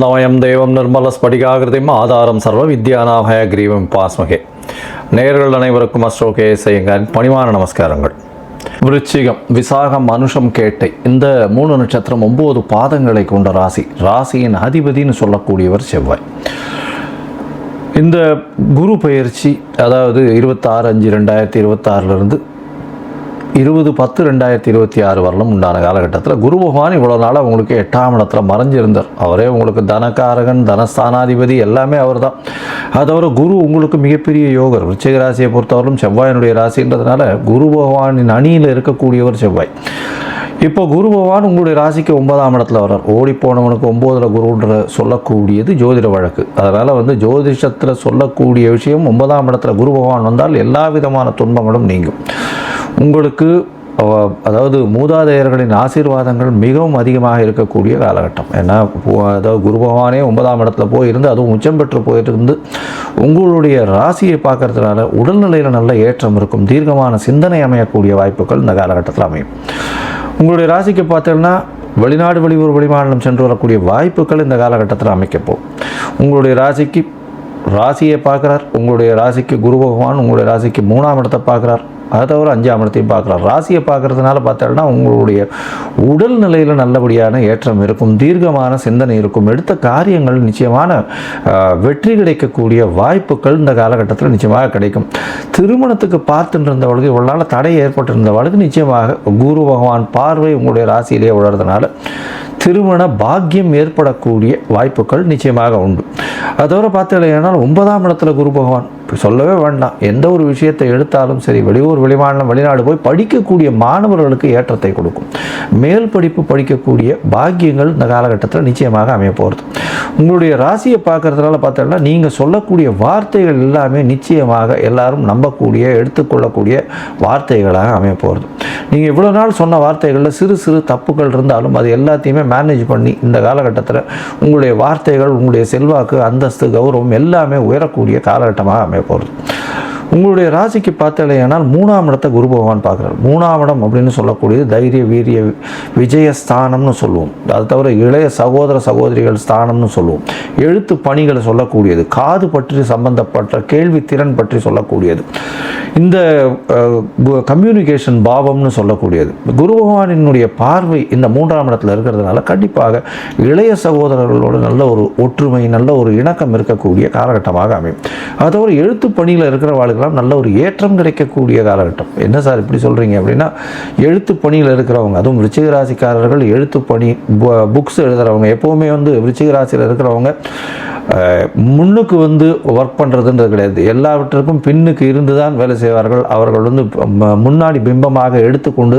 ஆனந்தமயம் தேவம் நிர்மலஸ்படிகாகிருதிம் ஆதாரம் சர்வ வித்யாநாபய கிரீவம் பாஸ்மகே. நேயர்கள் அனைவருக்கும் அஸ்ட்ரோகே செய்யுங்கள் பணிவான நமஸ்காரங்கள். விருச்சிகம், விசாகம், அனுஷம், கேட்டை இந்த 3 நட்சத்திரம் 9 பாதங்களை கொண்ட ராசி. ராசியின் அதிபதினு சொல்லக்கூடியவர் செவ்வாய். இந்த குரு பயிற்சி அதாவது 26/5/2026 20/10/2026 வரலும் உண்டான காலகட்டத்தில் குரு பகவான் இவ்வளோ நாளாக உங்களுக்கு 8ஆம் இடத்துல மறைஞ்சிருந்தார். அவரே உங்களுக்கு தனகாரகன், தனஸ்தானாதிபதி எல்லாமே அவர் தான். அது தவிர குரு உங்களுக்கு மிகப்பெரிய யோகர். விருச்சிக ராசியை பொறுத்தவரைக்கும் செவ்வாயினுடைய ராசின்றதுனால குரு பகவானின் அணியில் இருக்கக்கூடியவர் செவ்வாய். இப்போ குரு பகவான் உங்களுடைய ராசிக்கு 9ஆம் இடத்துல வர்றார். ஓடிப்போனவனுக்கு 9ல் குருன்ற சொல்லக்கூடியது ஜோதிட வழக்கு. அதனால் ஜோதிஷத்தில் சொல்லக்கூடிய விஷயம் 9ஆம் இடத்துல குரு பகவான் வந்தால் எல்லா விதமான துன்பங்களும் நீங்கும். உங்களுக்கு அதாவது மூதாதையர்களின் ஆசீர்வாதங்கள் மிகவும் அதிகமாக இருக்கக்கூடிய காலகட்டம். ஏன்னா அதாவது குரு பகவானே 9ஆம் இடத்துல போயிருந்து அதுவும் உச்சம் பெற்று போயிருந்து உங்களுடைய ராசியை பார்க்கறதுனால உடல்நிலையில் நல்ல ஏற்றம் இருக்கும். தீர்க்கமான சிந்தனை அமையக்கூடிய வாய்ப்புகள் இந்த காலகட்டத்தில் அமையும். உங்களுடைய ராசிக்கு பார்த்தீங்கன்னா வெளிநாடு, வெளியூர், வெளிமாநிலம் சென்று வரக்கூடிய வாய்ப்புகள் இந்த காலகட்டத்தில் அமைக்கப்போம். உங்களுடைய ராசியை பார்க்குறார். உங்களுடைய ராசிக்கு குரு பகவான் உங்களுடைய ராசிக்கு 3ஆம் இடத்தை பார்க்குறார். அதை தவிர 5ஆம் இடத்தையும் பார்க்குறார். ராசியை பார்க்குறதுனால பார்த்தோன்னா உங்களுடைய உடல் நிலையில் நல்லபடியான ஏற்றம் இருக்கும். தீர்க்கமான சிந்தனை இருக்கும். எடுத்த காரியங்கள் நிச்சயமான வெற்றி கிடைக்கக்கூடிய வாய்ப்புகள் இந்த காலகட்டத்தில் நிச்சயமாக கிடைக்கும். திருமணத்துக்கு பார்த்துருந்தவளுக்கு இவ்வளோ நாள் தடை ஏற்பட்டிருந்தவளுக்கு நிச்சயமாக குரு பகவான் பார்வை உங்களுடைய ராசியிலேயே உழறதுனால திருமண பாக்கியம் ஏற்படக்கூடிய வாய்ப்புகள் நிச்சயமாக உண்டு. அதோட பார்த்தீங்கன்னா 9ஆம் இடத்துல குரு பகவான் சொல்லவே வேண்டாம். எந்த ஒரு விஷயத்தை எடுத்தாலும் சரி, வெளியூர், வெளிமாநிலம், வெளிநாடு போய் படிக்கக்கூடிய மாணவர்களுக்கு ஏற்றத்தை கொடுக்கும். மேல் படிப்பு படிக்கக்கூடிய பாக்கியங்கள் இந்த காலகட்டத்தில் நிச்சயமாக அமைய போகிறது. உங்களுடைய ராசியை பார்க்கறதுனால பார்த்தோம்னா நீங்கள் சொல்லக்கூடிய வார்த்தைகள் எல்லாமே நிச்சயமாக எல்லாரும் நம்பக்கூடிய, எடுத்துக்கொள்ளக்கூடிய வார்த்தைகளாக அமைய போகிறது. நீங்கள் இவ்வளோ நாள் சொன்ன வார்த்தைகளில் சிறு சிறு தப்புகள் இருந்தாலும் அது எல்லாத்தையுமே மேனேஜ் பண்ணி இந்த காலகட்டத்தில் உங்களுடைய வார்த்தைகள், உங்களுடைய செல்வாக்கு, அந்தஸ்து, கௌரவம் எல்லாமே உயரக்கூடிய காலகட்டமாக அமைய போகிறது. உங்களுடைய ராசிக்கு பார்த்தலையானால் 3ஆம் இடத்தை குரு பகவான் பார்க்குறார். 3ஆம் இடம் அப்படின்னு சொல்லக்கூடியது தைரிய, வீரிய, விஜயஸ்தானம்னு சொல்லுவோம். அது தவிர இளைய சகோதர சகோதரிகள் ஸ்தானம்னு சொல்லுவோம். எழுத்து பணிகளை சொல்லக்கூடியது, காது பற்றி சம்பந்தப்பட்ட கேள்வி திறன் பற்றி சொல்லக்கூடியது, இந்த கம்யூனிகேஷன் பாவம்னு சொல்லக்கூடியது. குரு பகவானினுடைய பார்வை இந்த 3ஆம் இடத்துல இருக்கிறதுனால கண்டிப்பாக இளைய சகோதரர்களோடு நல்ல ஒரு ஒற்றுமை, நல்ல ஒரு இணக்கம் இருக்கக்கூடிய காலகட்டமாக அமையும். அது தவிர எழுத்து பணியில் இருக்கிற நல்ல ஒரு ஏற்றம் கிடைக்கக்கூடிய காலகட்டம். என்ன சார் இப்படி சொல்கிறீங்க அப்படின்னா, எழுத்து பணியில் இருக்கிறவங்க, அதுவும் விருச்சிக ராசிக்காரர்கள் எழுத்து பணி, புக்ஸ் எழுதுகிறவங்க, எப்போவுமே விருச்சிக ராசியில் இருக்கிறவங்க முன்னுக்கு ஒர்க் பண்ணுறதுன்றது கிடையாது. எல்லாவற்றுக்கும் பின்னுக்கு இருந்து தான் வேலை செய்வார்கள். அவர்கள் முன்னாடி பிம்பமாக எடுத்துக்கொண்டு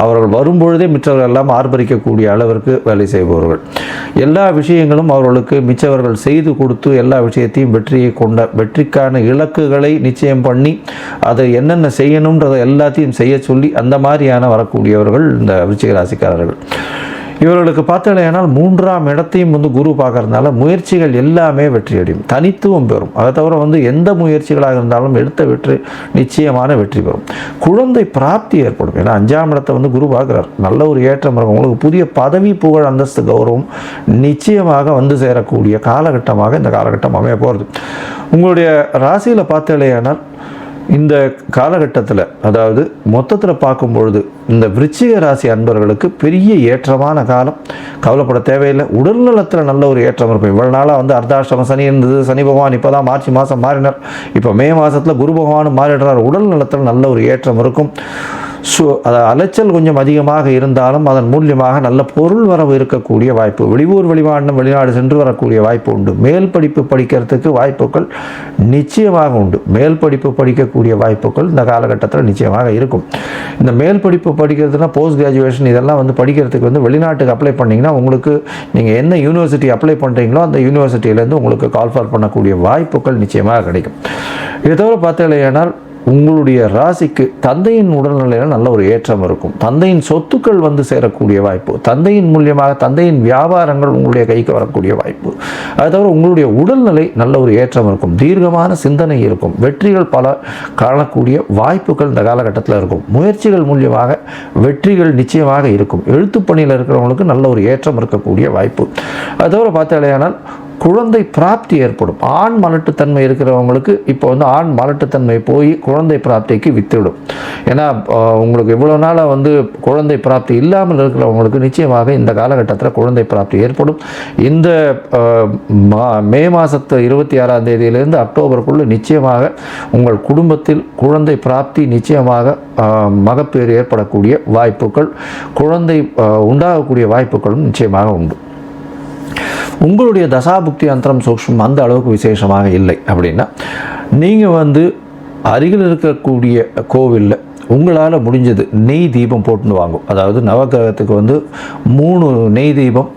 அவர்கள் வரும்பொழுதே மிச்சவர்கள் எல்லாம் ஆர்ப்பரிக்கக்கூடிய அளவிற்கு வேலை செய்பவர்கள். எல்லா விஷயங்களும் அவர்களுக்கு மிச்சவர்கள் செய்து கொடுத்து எல்லா விஷயத்தையும் வெற்றியை கொண்ட வெற்றிக்கான இலக்குகளை நிச்சயம் பண்ணி அதை என்னென்ன செய்யணுன்றதை எல்லாத்தையும் செய்ய சொல்லி அந்த மாதிரியான வரக்கூடியவர்கள் இந்த விருச்சிக ராசிக்காரர்கள். இவர்களுக்கு பார்த்தலையானால் 3ஆம் இடத்தையும் குரு பார்க்கறதுனால முயற்சிகள் எல்லாமே வெற்றியடையும், தனித்துவம் பெறும். அதை தவிர எந்த முயற்சிகளாக இருந்தாலும் எடுத்த வெற்றி நிச்சயமான வெற்றி பெறும். குழந்தை பிராப்தி ஏற்படும். ஏன்னா 5ஆம் இடத்தை குரு பார்க்குறார். நல்ல ஒரு ஏற்றம் இருக்கும். உங்களுக்கு புதிய பதவி, புகழ், அந்தஸ்து, கௌரவம் நிச்சயமாக சேரக்கூடிய காலகட்டமாக இந்த காலகட்டம் அமைய போகிறது. உங்களுடைய ராசியில் பார்த்தலையானால் இந்த காலகட்டத்தில் அதாவது மொத்தத்தில் பார்க்கும்பொழுது இந்த விருச்சிக ராசி அன்பர்களுக்கு பெரிய ஏற்றமான காலம். கவலைப்பட தேவையில்லை. உடல்நலத்தில் நல்ல ஒரு ஏற்றம் இருக்கும். இவ்வளோ நாளாக அர்த்தாஷ்டம சனி இருந்தது. சனி பகவான் இப்போ தான் மார்ச் மாதம் மாறினார். இப்போ மே மாதத்தில் குரு பகவானும் மாறிடுறார். உடல் நலத்தில் நல்ல ஒரு ஏற்றம் இருக்கும். அலைச்சல் கொஞ்சம் அதிகமாக இருந்தாலும் அதன் மூலியமாக நல்ல பொருள் வரவு இருக்கக்கூடிய வாய்ப்பு, வெளியூர், வெளிமாநிலம், வெளிநாடு சென்று வரக்கூடிய வாய்ப்பு உண்டு. மேல் படிப்பு படிக்கிறதுக்கு வாய்ப்புகள் நிச்சயமாக உண்டு. மேல் படிப்பு படிக்கக்கூடிய வாய்ப்புகள் இந்த காலகட்டத்தில் நிச்சயமாக இருக்கும். இந்த மேல் படிப்பு படிக்கிறதுனா போஸ்ட் கிராஜுவேஷன் இதெல்லாம் படிக்கிறதுக்கு வெளிநாட்டுக்கு அப்ளை பண்ணிங்கன்னா உங்களுக்கு நீங்கள் என்ன யூனிவர்சிட்டி அப்ளை பண்ணுறீங்களோ அந்த யூனிவர்சிட்டியிலேருந்து உங்களுக்கு கால்ஃபர் பண்ணக்கூடிய வாய்ப்புகள் நிச்சயமாக கிடைக்கும். இதை தவிர பார்த்தீங்கன்னா உங்களுடைய ராசிக்கு தந்தையின் உடல்நிலையில் நல்ல ஒரு ஏற்றம் இருக்கும். தந்தையின் சொத்துக்கள் வந்து சேரக்கூடிய வாய்ப்பு, தந்தையின் மூலியமாக தந்தையின் வியாபாரங்கள் உங்களுடைய கைக்கு வரக்கூடிய வாய்ப்பு. அது தவிர உங்களுடைய உடல்நிலை நல்ல ஒரு ஏற்றம் இருக்கும். தீர்க்கமான சிந்தனை இருக்கும். வெற்றிகள் பல காணக்கூடிய வாய்ப்புகள் இந்த காலகட்டத்தில் இருக்கும். முயற்சிகள் மூலியமாக வெற்றிகள் நிச்சயமாக இருக்கும். எழுத்துப்பணியில் இருக்கிறவங்களுக்கு நல்ல ஒரு ஏற்றம் இருக்கக்கூடிய வாய்ப்பு. அது தவிர பார்த்தாலேயானால் குழந்தை பிராப்தி ஏற்படும். ஆண் மலட்டுத்தன்மை இருக்கிறவங்களுக்கு இப்போ வந்து ஆண் மலட்டுத்தன்மை போய் குழந்தை பிராப்திக்கு வித்துவிடும். ஏன்னா உங்களுக்கு இவ்வளோ நாளாக வந்து குழந்தை பிராப்தி இல்லாமல் இருக்கிறவங்களுக்கு நிச்சயமாக இந்த காலகட்டத்தில் குழந்தை பிராப்தி ஏற்படும். இந்த மே மாதத்து 26ஆம் தேதியிலிருந்து அக்டோபருக்குள்ளே நிச்சயமாக உங்கள் குடும்பத்தில் குழந்தை பிராப்தி நிச்சயமாக மகப்பேறு ஏற்படக்கூடிய வாய்ப்புகள், குழந்தை உண்டாகக்கூடிய வாய்ப்புகளும் நிச்சயமாக உண்டு. உங்களுடைய தசாபுக்தி அந்தரம் சூக்ஷ்மம் அந்த அளவுக்கு விசேஷமாக இல்லை அப்படின்னா நீங்கள் வந்து அருகில் இருக்கக்கூடிய கோவிலில் உங்களால் முடிஞ்சது நெய் தீபம் போட்டுன்னு வாங்கும். அதாவது நவகிரகத்துக்கு வந்து 3 நெய் தீபம்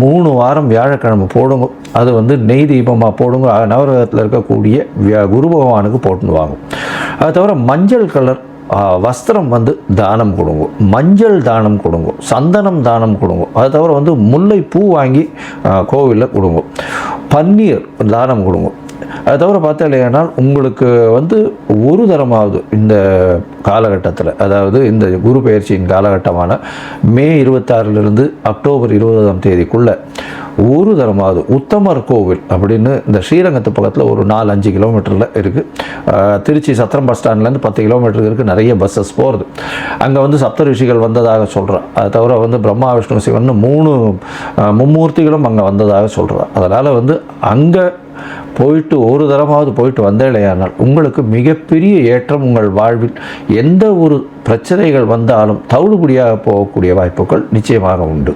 3 வாரம் வியாழக்கிழமை போடுங்க. அது வந்து நெய் தீபமாக போடுங்க. நவகிரகத்தில் இருக்கக்கூடிய குரு பகவானுக்கு போட்டுன்னு வாங்கும். அது தவிர மஞ்சள் கலர் வஸ்திரம் வந்து தானம் கொடுங்க, மஞ்சள் தானம் கொடுங்க, சந்தனம் தானம் கொடுங்க. அது தவிர வந்து முல்லை பூ வாங்கி கோவிலில் கொடுங்க, பன்னீர் தானம் கொடுங்க. அது தவிர பார்த்தாலேனால் உங்களுக்கு வந்து ஒரு தரமாவது இந்த காலகட்டத்தில், அதாவது இந்த குரு பயிற்சியின் காலகட்டமான மே 26லிருந்து அக்டோபர் 20ஆம் தேதிக்குள்ளே ஒரு தரமாவது உத்தமர் கோவில் அப்படின்னு இந்த ஸ்ரீரங்கத்து பக்கத்தில் ஒரு 4-5 கிலோமீட்டரில் இருக்குது. திருச்சி சத்திரம் பஸ் ஸ்டாண்ட்லேருந்து 10 கிலோமீட்டருக்கு இருக்குது. நிறைய பஸ்ஸஸ் போகிறது. அங்கே வந்து சப்த ரிஷிகள் வந்ததாக சொல்கிறேன். அது தவிர வந்து பிரம்மா விஷ்ணு சிவன் 3 மும்மூர்த்திகளும் அங்கே வந்ததாக சொல்கிறேன். அதனால் வந்து அங்கே போயிட்டு ஒரு தரமாவது போயிட்டு வந்தேலையானால் உங்களுக்கு மிகப்பெரிய ஏற்றம். உங்கள் வாழ்வில் எந்த ஒரு பிரச்சனைகள் வந்தாலும் தவிடுபடியாக போகக்கூடிய வாய்ப்புகள் நிச்சயமாக உண்டு.